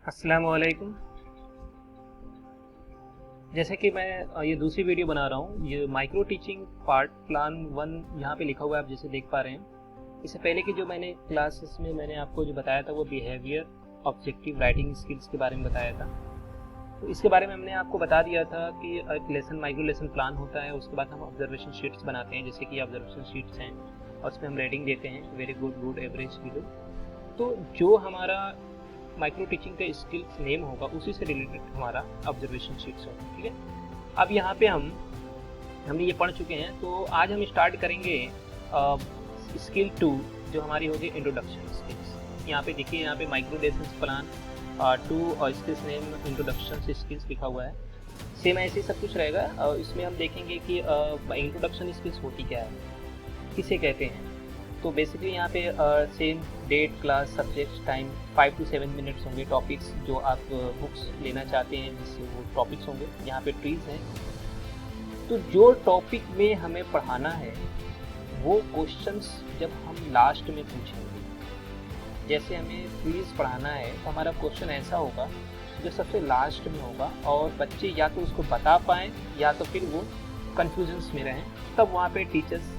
अस्सलामुअलैकुम। जैसे कि मैं ये दूसरी वीडियो बना रहा हूँ, ये माइक्रो टीचिंग पार्ट प्लान 1 यहाँ पे लिखा हुआ है, आप जैसे देख पा रहे हैं। इससे पहले की जो मैंने क्लासेस में मैंने आपको जो बताया था वो बिहेवियर ऑब्जेक्टिव राइटिंग स्किल्स के बारे में बताया था। तो इसके बारे में हमने आपको बता दिया था कि एक लेसन माइक्रो लेसन प्लान होता है, उसके बाद हम ऑब्जर्वेशन शीट्स बनाते हैं, जैसे कि ऑब्जर्वेशन शीट्स हैं और उसमें हम रेटिंग देते हैं, very good, good, average, below. तो जो हमारा माइक्रो टीचिंग का स्किल्स नेम होगा उसी से रिलेटेड हमारा ऑब्जर्वेशन शीट्स होगा, ठीक है। अब यहाँ पे हमने ये पढ़ चुके हैं, तो आज हम स्टार्ट करेंगे स्किल 2 जो हमारी होगी इंट्रोडक्शन स्किल्स। यहाँ पे देखिए, यहाँ पे माइक्रो लेसन प्लान 2 और स्किल्स नेम इंट्रोडक्शन स्किल्स लिखा हुआ है। सेम ऐसे सब कुछ रहेगा। इसमें हम देखेंगे कि इंट्रोडक्शन स्किल्स होती क्या है, किसे कहते हैं। तो बेसिकली यहाँ पे same date, class, subject, time, 5 to 7 minutes होंगे। टॉपिक्स जो आप बुक्स लेना चाहते हैं जिससे वो टॉपिक्स होंगे। यहाँ पे ट्रीज हैं, तो जो टॉपिक में हमें पढ़ाना है वो क्वेश्चंस जब हम लास्ट में पूछेंगे। जैसे हमें ट्रीज पढ़ाना है तो हमारा क्वेश्चन ऐसा होगा जो सबसे लास्ट में होगा, और बच्चे या तो उसको बता पाएँ या तो फिर वो कन्फ्यूजन्स में रहें। तब वहाँ पे टीचर्स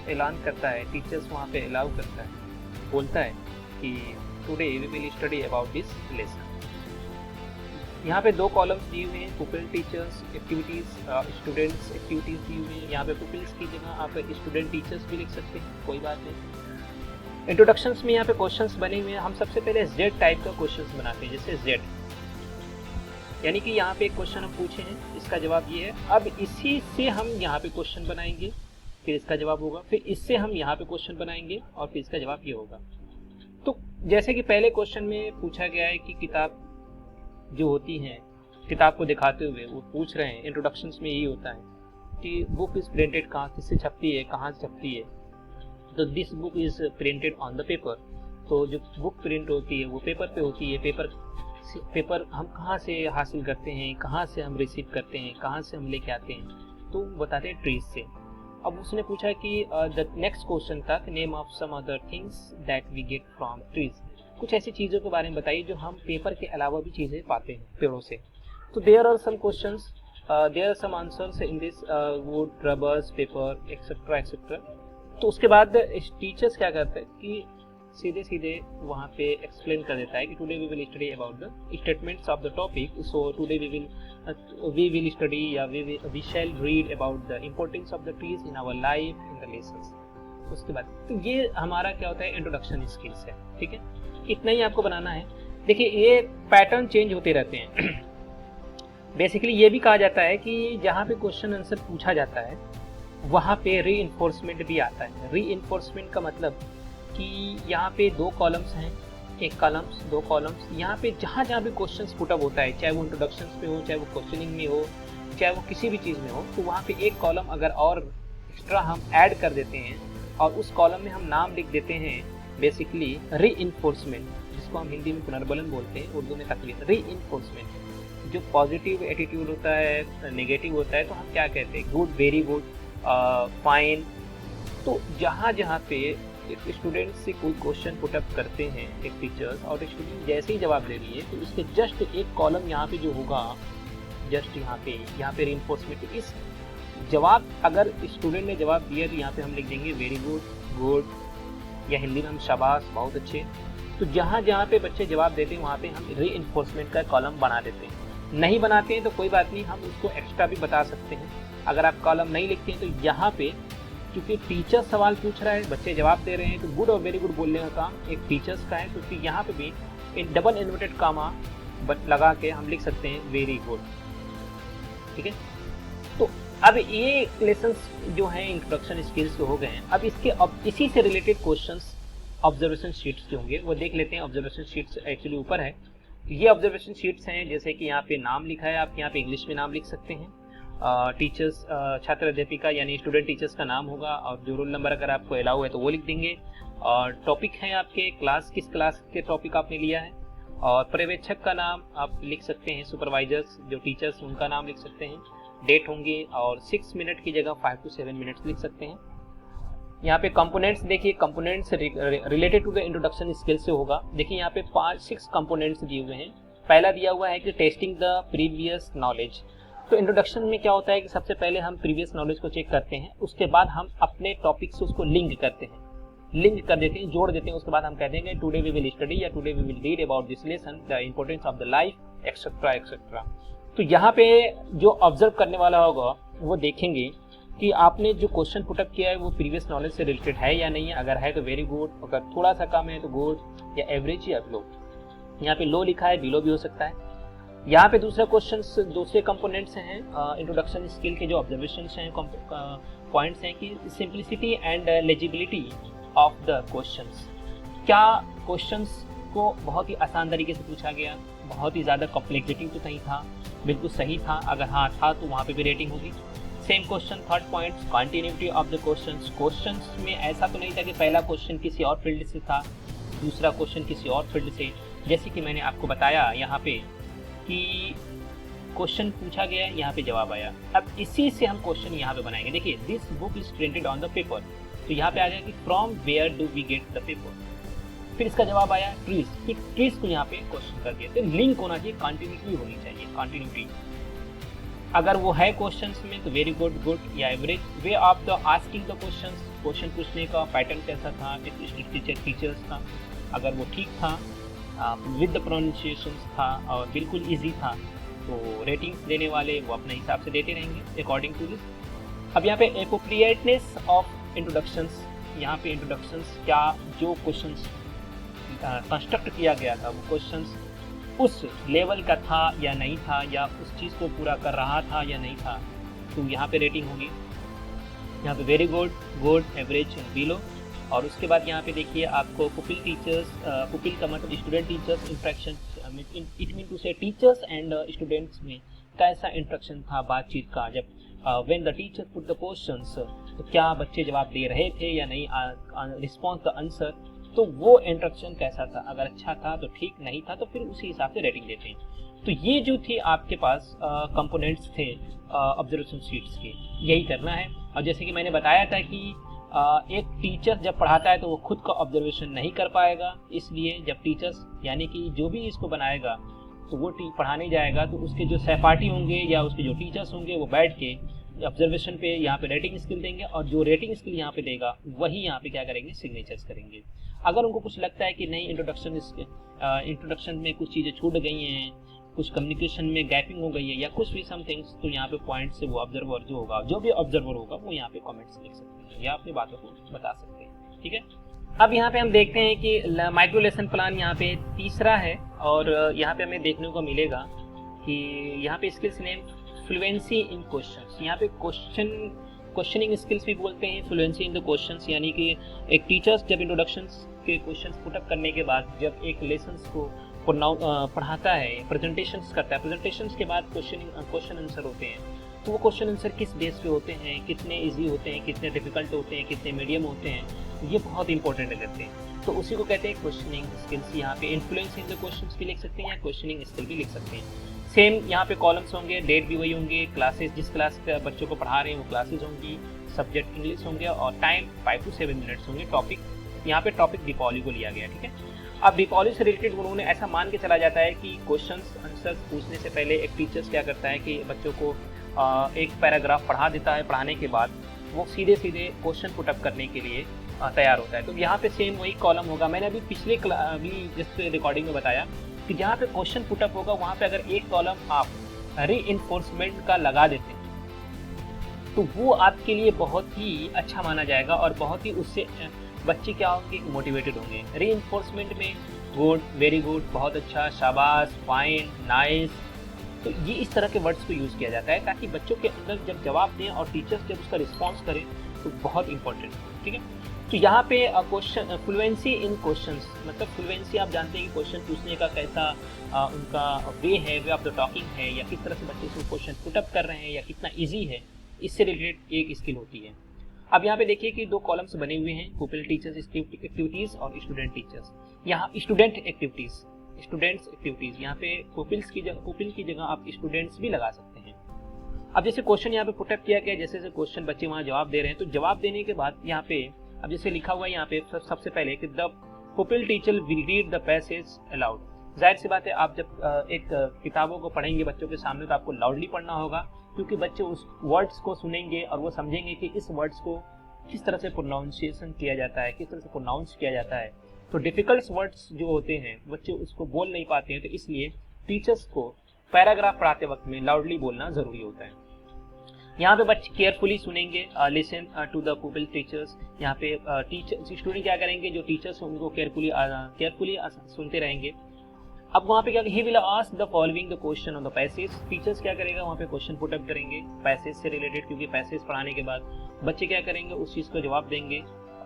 ऐलान करता है, टीचर्स वहाँ पे अलाउ करता है, बोलता है कि today we will study about this lesson. यहाँ पे 2 कॉलम्स दिए हुए हैं, pupil teachers activities, students activities दी हुई हैं। यहाँ पे पुपिल्स की जगह आप स्टूडेंट टीचर्स भी लिख सकते हैं, कोई बात नहीं। इंट्रोडक्शंस में यहाँ पे क्वेश्चंस बने हुए हैं। हम सबसे पहले Z टाइप का क्वेश्चंस बनाते हैं, जैसे Z, यानी कि यहाँ पे एक क्वेश्चन हम पूछे हैं, इसका जवाब ये है। अब इसी से हम यहाँ पे क्वेश्चन बनाएंगे, फिर इसका जवाब होगा, फिर इससे हम यहाँ पे क्वेश्चन बनाएंगे और फिर इसका जवाब ये होगा। तो जैसे कि पहले क्वेश्चन में पूछा गया है कि किताब जो होती है, किताब को दिखाते हुए वो पूछ रहे हैं, इंट्रोडक्शंस में यही होता है कि बुक इज प्रिंटेड कहाँ, किससे छपती है, कहाँ से छपती है। तो this book is printed on the paper. तो जो बुक प्रिंट होती है वो पेपर पे होती है। पेपर हम कहाँ से हासिल करते हैं, कहाँ से हम रिसीव करते हैं, कहाँ से हम लेके आते हैं, तो बताते हैं ट्रीज से। अब उसने पूछा कि द नेक्स्ट क्वेश्चन था name of some other things that we get from trees. कुछ ऐसी चीज़ों के बारे में बताइए जो हम पेपर के अलावा भी चीज़ें पाते हैं पेड़ों से। तो there are some questions, there are some answers in this, wood, rubbers, paper, etcetera etcetera. तो उसके बाद टीचर्स क्या करते हैं कि सीधे सीधे वहाँ पे एक्सप्लेन कर देता है कि today we will study about the statements of the topic. So today we will study या we shall read about the importance of the trees in our life in the lessons. उसके बाद तो ये हमारा क्या होता है, इंट्रोडक्शन स्किल्स है, ठीक है। इतना ही आपको बनाना है। देखिए, ये पैटर्न चेंज होते रहते हैं। बेसिकली ये भी कहा जाता है कि जहाँ पे क्वेश्चन आंसर पूछा जाता है वहाँ पे री इन्फोर्समेंट भी आता है। री इन्फोर्समेंट का मतलब कि यहाँ पे 2 कॉलम्स हैं, 1 कॉलम्स, 2 कॉलम्स। यहाँ पे जहाँ भी क्वेश्चंस पुटअप होता है, चाहे वो इंट्रोडक्शंस में हो, चाहे वो क्वेश्चनिंग में हो, चाहे वो किसी भी चीज़ में हो, तो वहाँ पे 1 कॉलम अगर और एक्स्ट्रा हम ऐड कर देते हैं और उस कॉलम में हम नाम लिख देते हैं, बेसिकली री इन्फोर्समेंट, जिसको हम हिंदी में पुनर्बलन बोलते हैं, उर्दू में तकलीफ। री इन्फोर्समेंट जो पॉजिटिव एटीट्यूड होता है, नेगेटिव होता है, तो हम क्या कहते हैं, गुड, वेरी गुड, फाइन। तो जहाँ पे एक स्टूडेंट से कोई क्वेश्चन पुटअप करते हैं एक टीचर्स, और स्टूडेंट जैसे ही जवाब दे रही है तो इसके जस्ट 1 कॉलम यहाँ पे जो होगा, जस्ट यहाँ पे रीइंफोर्समेंट। इस जवाब अगर स्टूडेंट ने जवाब दिया तो यहाँ पे हम लिख देंगे वेरी गुड, गुड, या हिंदी में हम शाबाश, बहुत अच्छे। तो जहाँ पे बच्चे जवाब देते हैं वहाँ पे हम रीइंफोर्समेंट का कॉलम बना देते हैं। नहीं बनाते हैं तो कोई बात नहीं, हम उसको एक्स्ट्रा भी बता सकते हैं। अगर आप कॉलम नहीं लिखते हैं तो यहाँ पे, क्योंकि टीचर सवाल पूछ रहा है, बच्चे जवाब दे रहे हैं, तो गुड और वेरी गुड बोलने का काम एक टीचर्स का है। तो फिर यहाँ पे भी इन डबल इन्वर्टेड कामा लगा के हम लिख सकते हैं वेरी गुड, ठीक है। तो अब ये लेसन्स जो हैं इंट्रोडक्शन स्किल्स के हो गए हैं। अब इसी से रिलेटेड क्वेश्चंस ऑब्जर्वेशन शीट्स जो होंगे वो देख लेते हैं। ऑब्जर्वेशन शीट्स एक्चुअली ऊपर है, ये ऑब्जर्वेशन शीट्स हैं। जैसे कि यहाँ पे नाम लिखा है, आप यहाँ पे इंग्लिश में नाम लिख सकते हैं। टीचर्स, छात्र अध्यापिका यानी स्टूडेंट टीचर्स का नाम होगा, और जो रोल नंबर अगर आपको अलाउ है तो वो लिख देंगे। और टॉपिक है आपके, क्लास, किस क्लास के टॉपिक आपने लिया है, और पर्यवेक्षक का नाम आप लिख सकते हैं, सुपरवाइजर्स जो टीचर्स उनका नाम लिख सकते हैं, डेट होंगे, और 6 मिनट की जगह 5 to 7 मिनट्स लिख सकते हैं। यहाँ पे कंपोनेंट्स देखिए, components related to the introduction skill से होगा। देखिए यहाँ पे 6 कंपोनेंट्स दिए हुए हैं। पहला दिया हुआ है कि टेस्टिंग द प्रीवियस नॉलेज। तो इंट्रोडक्शन में क्या होता है कि सबसे पहले हम प्रीवियस नॉलेज को चेक करते हैं, उसके बाद हम अपने टॉपिक से उसको लिंक करते हैं, लिंक कर देते हैं, जोड़ देते हैं। उसके बाद हम कहते हैं टुडे वी विल स्टडी या today we will read about this lesson, the importance of the life etcetera etcetera. तो यहाँ पे जो ऑब्जर्व करने वाला होगा वो देखेंगे कि आपने जो क्वेश्चन पुटअप किया है वो प्रीवियस नॉलेज से रिलेटेड है या नहीं है। अगर है तो वेरी गुड, अगर थोड़ा सा कम है तो गुड, या एवरेज या लो। यहाँ पे लो लिखा है, बिलो भी हो सकता है। यहाँ पे दूसरा क्वेश्चन, दूसरे कंपोनेंट्स हैं इंट्रोडक्शन स्किल के जो ऑब्जर्वेशंस हैं, पॉइंट्स हैं कि simplicity and legibility of the questions. क्या क्वेश्चंस को बहुत ही आसान तरीके से पूछा गया, बहुत ही ज़्यादा कॉम्प्लेक्सिटी तो नहीं था, बिल्कुल सही था, अगर हाँ था तो वहाँ पे भी रेटिंग होगी। Same question, third point, continuity of the questions. Questions में ऐसा तो नहीं था कि पहला क्वेश्चन किसी और फील्ड से था, दूसरा क्वेश्चन किसी और फील्ड से। जैसे कि मैंने आपको बताया यहाँ पे कि क्वेश्चन पूछा गया, यहाँ पे जवाब आया। अब इसी से हम क्वेश्चन यहाँ पे बनाएंगे। देखिए, this book is printed on the paper, तो यहाँ पे आ गया कि from where do we get the paper. फिर इसका जवाब आया ट्रीज, फिर ट्रीज को यहाँ पे क्वेश्चन कर दिया। तो लिंक होना चाहिए, कंटिन्यूटी होनी चाहिए, कंटिन्यूटी। अगर वो है क्वेश्चंस में तो वेरी गुड, गुड या average. Way of the asking the questions, question पूछने का पैटर्न कैसा था, टीचर्स का, अगर वो ठीक था, विद द प्रोनाउंसिएशन था और बिल्कुल इजी था, तो रेटिंग्स देने वाले वो अपने हिसाब से देते रहेंगे अकॉर्डिंग टू दिस। अब यहाँ पे एप्रोप्रिएटनेस ऑफ इंट्रोडक्शंस, यहाँ पे इंट्रोडक्शंस क्या जो क्वेश्चंस कंस्ट्रक्ट किया गया था वो क्वेश्चंस उस लेवल का था या नहीं था, या उस चीज़ को पूरा कर रहा था या नहीं था, तो यहाँ पे रेटिंग होगी। यहाँ पे very good, good, average, below. और उसके बाद यहाँ पे देखिए आपको पुपिल टीचर्स, पुपिल का मतलब student teachers interaction, it mean to say teachers and students में कैसा इंट्रैक्शन था बातचीत का। जब when the teacher put the questions, तो क्या बच्चे जवाब दे रहे थे या नहीं, रिस्पॉन्स द आंसर, तो वो इंट्रैक्शन कैसा था। अगर अच्छा था तो ठीक, नहीं था तो फिर उसी हिसाब से रेटिंग देते हैं। तो ये जो थी आपके पास कंपोनेंट्स थे ऑब्जर्वेशन शीट्स के, यही करना है। और जैसे कि मैंने बताया था कि एक टीचर जब पढ़ाता है तो वो खुद का ऑब्जर्वेशन नहीं कर पाएगा, इसलिए जब टीचर्स यानी कि जो भी इसको बनाएगा तो वो पढ़ाने जाएगा तो उसके जो सहपाठी होंगे या उसके जो टीचर्स होंगे वो बैठ के ऑब्जर्वेशन पे यहाँ पे रेटिंग स्किल देंगे, और जो रेटिंग स्किल यहाँ पे देगा वही यहाँ पे क्या करेंगे, सिग्नेचर्स करेंगे। अगर उनको कुछ लगता है कि नहीं इंट्रोडक्शन में कुछ चीज़ें छूट गई हैं, कुछ कम्युनिकेशन में गैपिंग हो गई है या कुछ भी समथिंग्स, तो यहाँ पे पॉइंट से वो ऑब्जर्वर जो होगा, जो भी ऑब्जर्वर होगा वो यहाँ पे कमेंट्स लिख सकते हैं या अपनी बातों को बता सकते हैं। ठीक है, अब यहाँ पे हम देखते हैं कि माइक्रो लेसन प्लान यहाँ पे तीसरा है, और यहाँ पे हमें देखने को मिलेगा कि यहाँ पे skills name fluency in questions. यहाँ पे क्वेश्चनिंग स्किल्स भी बोलते हैं, फ्लुएंसी इन द क्वेश्चंस, यानी कि एक टीचर्स जब इंट्रोडक्शंस के क्वेश्चंस पुटअप करने के बाद जब एक लेसन्स को पढ़ाता है, प्रेजेंटेशंस करता है, प्रेजेंटेशंस के बाद क्वेश्चन आंसर होते हैं, तो वो क्वेश्चन आंसर किस बेस पे होते हैं, कितने इजी होते हैं, कितने डिफिकल्ट होते हैं, कितने मीडियम होते हैं, ये बहुत इंपॉर्टेंट रहते हैं। तो उसी को कहते हैं क्वेश्चनिंग स्किल्स। यहाँ पे इन्फ्लुएंस इन द क्वेश्चंस भी लिख सकते हैं या क्वेश्चनिंग स्किल भी लिख सकते हैं। सेम यहाँ पे कॉलम्स होंगे, डेट भी वही होंगे, क्लासेस जिस क्लास के बच्चों को पढ़ा रहे हैं वो क्लासेस होंगी, सब्जेक्ट इंग्लिश होंगे, और टाइम 5 to 7 मिनट्स होंगे। टॉपिक, यहाँ पे टॉपिक दीपावली को लिया गया। ठीक है, अब दीपावली से रिलेटेड उन्होंने ऐसा मान के चला जाता है कि क्वेश्चंस आंसर्स पूछने से पहले एक टीचर्स क्या करता है कि बच्चों को एक पैराग्राफ पढ़ा देता है, पढ़ाने के बाद वो सीधे सीधे क्वेश्चन पुटअप करने के लिए तैयार होता है। तो यहाँ पे सेम वही कॉलम होगा। मैंने अभी पिछले जिस रिकॉर्डिंग में बताया कि जहाँ पे क्वेश्चन पुटअप होगा वहाँ पे अगर एक कॉलम आप रीइंफोर्समेंट का लगा देते हैं तो वो आपके लिए बहुत ही अच्छा माना जाएगा, और बहुत ही उससे बच्चे क्या होंगे, मोटिवेटेड होंगे। रीइंफोर्समेंट में गुड, वेरी गुड, बहुत अच्छा, शाबाश, फाइन, नाइस, तो ये इस तरह के वर्ड्स को यूज़ किया जाता है ताकि बच्चों के अंदर जब जवाब दें और टीचर्स जब उसका रिस्पॉन्स करें तो बहुत इंपॉर्टेंट है। ठीक है, तो यहाँ पे क्वेश्चन फ्लुएंसी इन क्वेश्चंस, मतलब फ्लुएंसी आप जानते हैं कि क्वेश्चन पूछने का कैसा उनका वे है, वे ऑफ द टॉकिंग है, या किस तरह से बच्चे से क्वेश्चन पुटअप कर रहे हैं, या कितना ईजी है, इससे रिलेटेड एक स्किल होती है। अब यहाँ पे देखिए कि दो कॉलम्स बने हुए हैं, पुपिल टीचर्स एक्टिविटीज और स्टूडेंट टीचर्स। यहाँ स्टूडेंट एक्टिविटीज, स्टूडेंट्स एक्टिविटीज, यहाँ पे पुपिल की जगह आप स्टूडेंट्स भी लगा सकते हैं। अब जैसे क्वेश्चन यहाँ पे पुटअप किया गया, जैसे क्वेश्चन बच्चे वहाँ जवाब दे रहे हैं, तो जवाब देने के बाद यहाँ पे अब जैसे लिखा हुआ है यहाँ पे सबसे पहले कि the pupil teacher will read the passage allowed, जाहिर सी बात है, आप जब एक किताबों को पढ़ेंगे बच्चों के सामने तो आपको लाउडली पढ़ना होगा, क्योंकि बच्चे उस वर्ड्स को सुनेंगे और वो समझेंगे कि इस वर्ड्स को किस तरह से प्रोनाउंसिएशन किया जाता है, किस तरह से प्रोनाउंस किया जाता है। तो डिफिकल्ट वर्ड्स जो होते हैं बच्चे उसको बोल नहीं पाते हैं, तो इसलिए टीचर्स को पैराग्राफ पढ़ाते वक्त में लाउडली बोलना जरूरी होता है। यहाँ पे बच्चे केयरफुली सुनेंगे, listen to the pupil teachers. यहाँ पे टीचर स्टूडेंट क्या करेंगे, जो टीचर्स हैं उनको केयरफुली सुनते रहेंगे। अब वहाँ पे क्या, he will ask the following the question on the passage. Teachers क्या करेगा, वहाँ पे क्वेश्चन पुट अप करेंगे पैसेज से रिलेटेड, क्योंकि पैसेज पढ़ाने के बाद बच्चे क्या करेंगे, उस चीज़ का जवाब देंगे।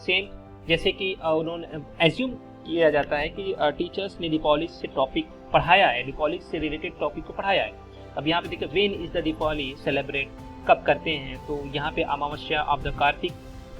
सेम जैसे कि उन्होंने एज्यूम किया जाता है कि टीचर्स ने दीपावली से टॉपिक पढ़ाया है, दीपावली से रिलेटेड टॉपिक को पढ़ाया है। अब यहाँ पे देखिए, when is the Deepawali celebrate, कब करते हैं, तो यहाँ पे अमावस्या ऑफ द कार्तिक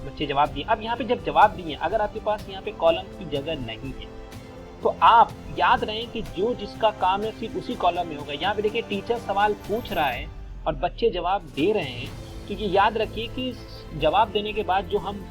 बच्चे जवाब दिए। अब यहाँ पे जब जवाब दिए, अगर आपके पास यहाँ पे कॉलम की जगह नहीं है तो आप याद रहे कि जो जिसका काम है सिर्फ उसी कॉलम में होगा। यहाँ पे देखिए, टीचर सवाल पूछ रहा है और बच्चे जवाब दे रहे हैं, तो ये याद रखिए कि जवाब देने के बाद जो हम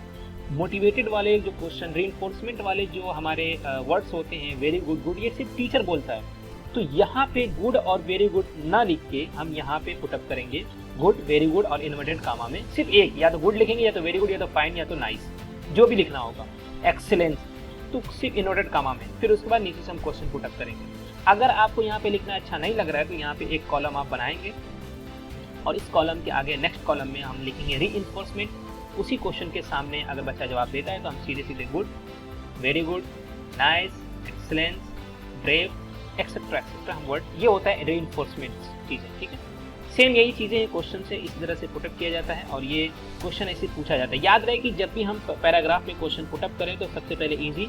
मोटिवेटेड वाले जो क्वेश्चन, रीइंफोर्समेंट वाले जो हमारे वर्ड्स होते हैं, वेरी गुड, गुड, ये सिर्फ टीचर बोलता है। तो यहाँ पे गुड और वेरी गुड ना लिख के हम यहाँ पे पुटअप करेंगे गुड, वेरी गुड और इन्वर्टेड कामा में सिर्फ एक, या तो गुड लिखेंगे, या तो वेरी गुड, या तो फाइन, या तो नाइस, जो भी लिखना होगा, एक्सीलेंस, तो सिर्फ इन्वर्टेड कामा में। फिर उसके बाद नीचे से हम क्वेश्चन पुटअप करेंगे। अगर आपको यहाँ पे लिखना अच्छा नहीं लग रहा है तो यहाँ पे एक कॉलम आप बनाएंगे और इस कॉलम के आगे नेक्स्ट कॉलम में हम लिखेंगे रीइंफोर्समेंट। उसी क्वेश्चन के सामने अगर बच्चा जवाब देता है तो हम सीधे सीधे good, very good, nice, excellence, brave, etcetera etcetera हम वर्ड, ये होता है रीइंफोर्समेंट चीजें, ठीक है। सेम यही चीजें क्वेश्चन से इस तरह से पुटअप किया जाता है और ये क्वेश्चन ऐसे पूछा जाता है। याद रहे कि जब भी हम पैराग्राफ में क्वेश्चन पुटअप करें तो सबसे पहले इजी,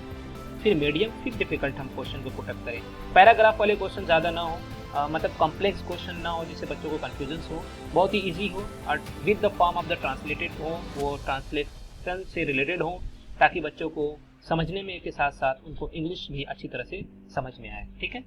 फिर मीडियम, फिर डिफिकल्ट हम क्वेश्चन को पुटअप करें। पैराग्राफ वाले क्वेश्चन ज़्यादा ना हो, मतलब कॉम्प्लेक्स क्वेश्चन ना हो जिससे बच्चों को कन्फ्यूजन हो, बहुत ही ईजी हो और with the form of the translated हो, वो ट्रांसलेशन से रिलेटेड हो, ताकि बच्चों को समझने में के साथ साथ उनको इंग्लिश भी अच्छी तरह से समझ में आए, ठीक है।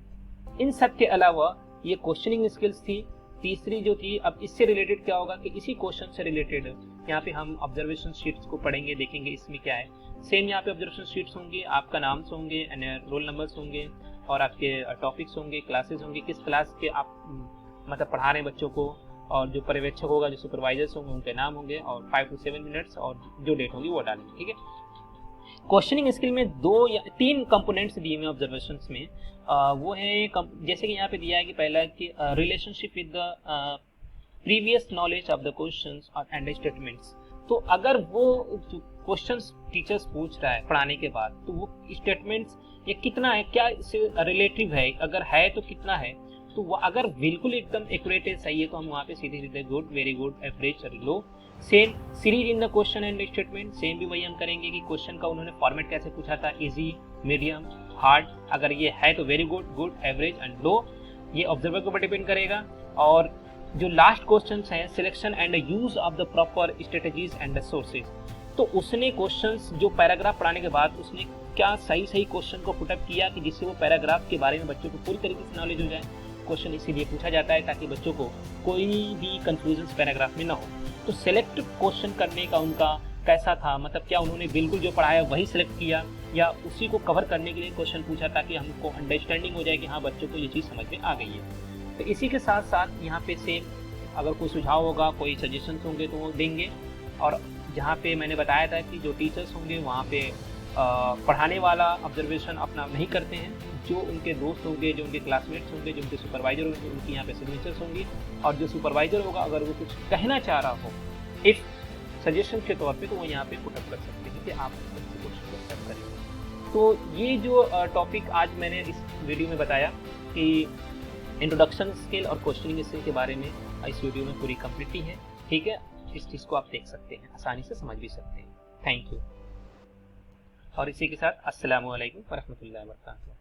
इन सब के अलावा ये क्वेश्चनिंग स्किल्स थी। तीसरी जो थी, अब इससे रिलेटेड क्या होगा कि इसी क्वेश्चन से रिलेटेड यहाँ पे हम ऑब्जर्वेशन शीट्स को पढ़ेंगे, देखेंगे इसमें क्या है। सेम यहाँ पे ऑब्जर्वेशन शीट्स होंगे, आपका नाम्स होंगे, रोल नंबर्स होंगे और आपके टॉपिक्स होंगे, क्लासेस होंगे, किस क्लास के आप मतलब पढ़ा रहे हैं बच्चों को, और जो पर्यवेक्षक होगा, जो सुपरवाइजर्स होंगे उनके नाम होंगे और 5 to 7 मिनट्स और जो डेट होगी वो डालेंगे, ठीक है। क्वेश्चनिंग स्किल में 2 या 3 कंपोनेंट्स दिए हुए ऑब्जर्वेशंस में, वो है जैसे कि यहाँ पे दिया है कि पहला कि relationship with the previous knowledge of the questions and statements. तो अगर वो क्वेश्चंस टीचर्स पूछ रहा है पढ़ाने के बाद, तो वो स्टेटमेंट्स ये कितना है, क्या इससे रिलेटिव है, अगर है तो कितना है, तो वो अगर बिल्कुल एकदम एक्यूरेट है, सही है, तो हम वहाँ पे सीधे सीधे good, very good, average, low. Same series in the question and statement, same भी वही हम करेंगे कि क्वेश्चन का उन्होंने फॉर्मेट कैसे पूछा था, इजी, मीडियम, हार्ड, अगर ये है तो very good, good, average and low, ये ऑब्जर्वर के ऊपर डिपेंड करेगा। और जो लास्ट क्वेश्चंस हैं, selection and use of the proper strategies and sources, तो उसने क्वेश्चंस जो पैराग्राफ पढ़ाने के बाद उसने क्या सही सही क्वेश्चन को पुटअप किया कि जिससे वो पैराग्राफ के बारे में बच्चों को पूरी तरीके से नॉलेज हो जाए। क्वेश्चन इसीलिए पूछा जाता है ताकि बच्चों को कोई भी कंफ्यूजन पैराग्राफ में ना हो। तो सिलेक्ट क्वेश्चन करने का उनका कैसा था, मतलब क्या उन्होंने बिल्कुल जो पढ़ाया वही सिलेक्ट किया या उसी को कवर करने के लिए क्वेश्चन पूछा ताकि हमको अंडरस्टैंडिंग हो जाए कि हाँ बच्चों को ये चीज़ समझ में आ गई है। तो इसी के साथ साथ यहाँ पे सेम अगर कोई सुझाव होगा, कोई सजेशंस होंगे तो वो देंगे। और जहाँ पे मैंने बताया था कि जो टीचर्स होंगे वहाँ पे पढ़ाने वाला ऑब्जर्वेशन अपना नहीं करते हैं, जो उनके दोस्त होंगे, जो उनके क्लासमेट्स होंगे, जो उनके सुपरवाइजर होंगे, उनकी यहाँ पे सिग्नेचर्स होंगी। और जो सुपरवाइजर होगा अगर वो कुछ कहना चाह रहा हो इफ सजेशन के तौर पे, तो वो यहाँ पे पुटअप कर सकते हैं कि आप क्वेश्चन को पुटअप करेंगे। तो ये जो टॉपिक आज मैंने इस वीडियो में बताया कि इंट्रोडक्शन स्किल और क्वेश्चनिंग स्किल के बारे में इस वीडियो में पूरी कंप्लीटली है, ठीक है। इस चीज़ को आप देख सकते हैं, आसानी से समझ भी सकते हैं। Thank you. और इसी के साथ अस्सलामु अलैकुम वरहमतुल्लाहि वबरकातुहू।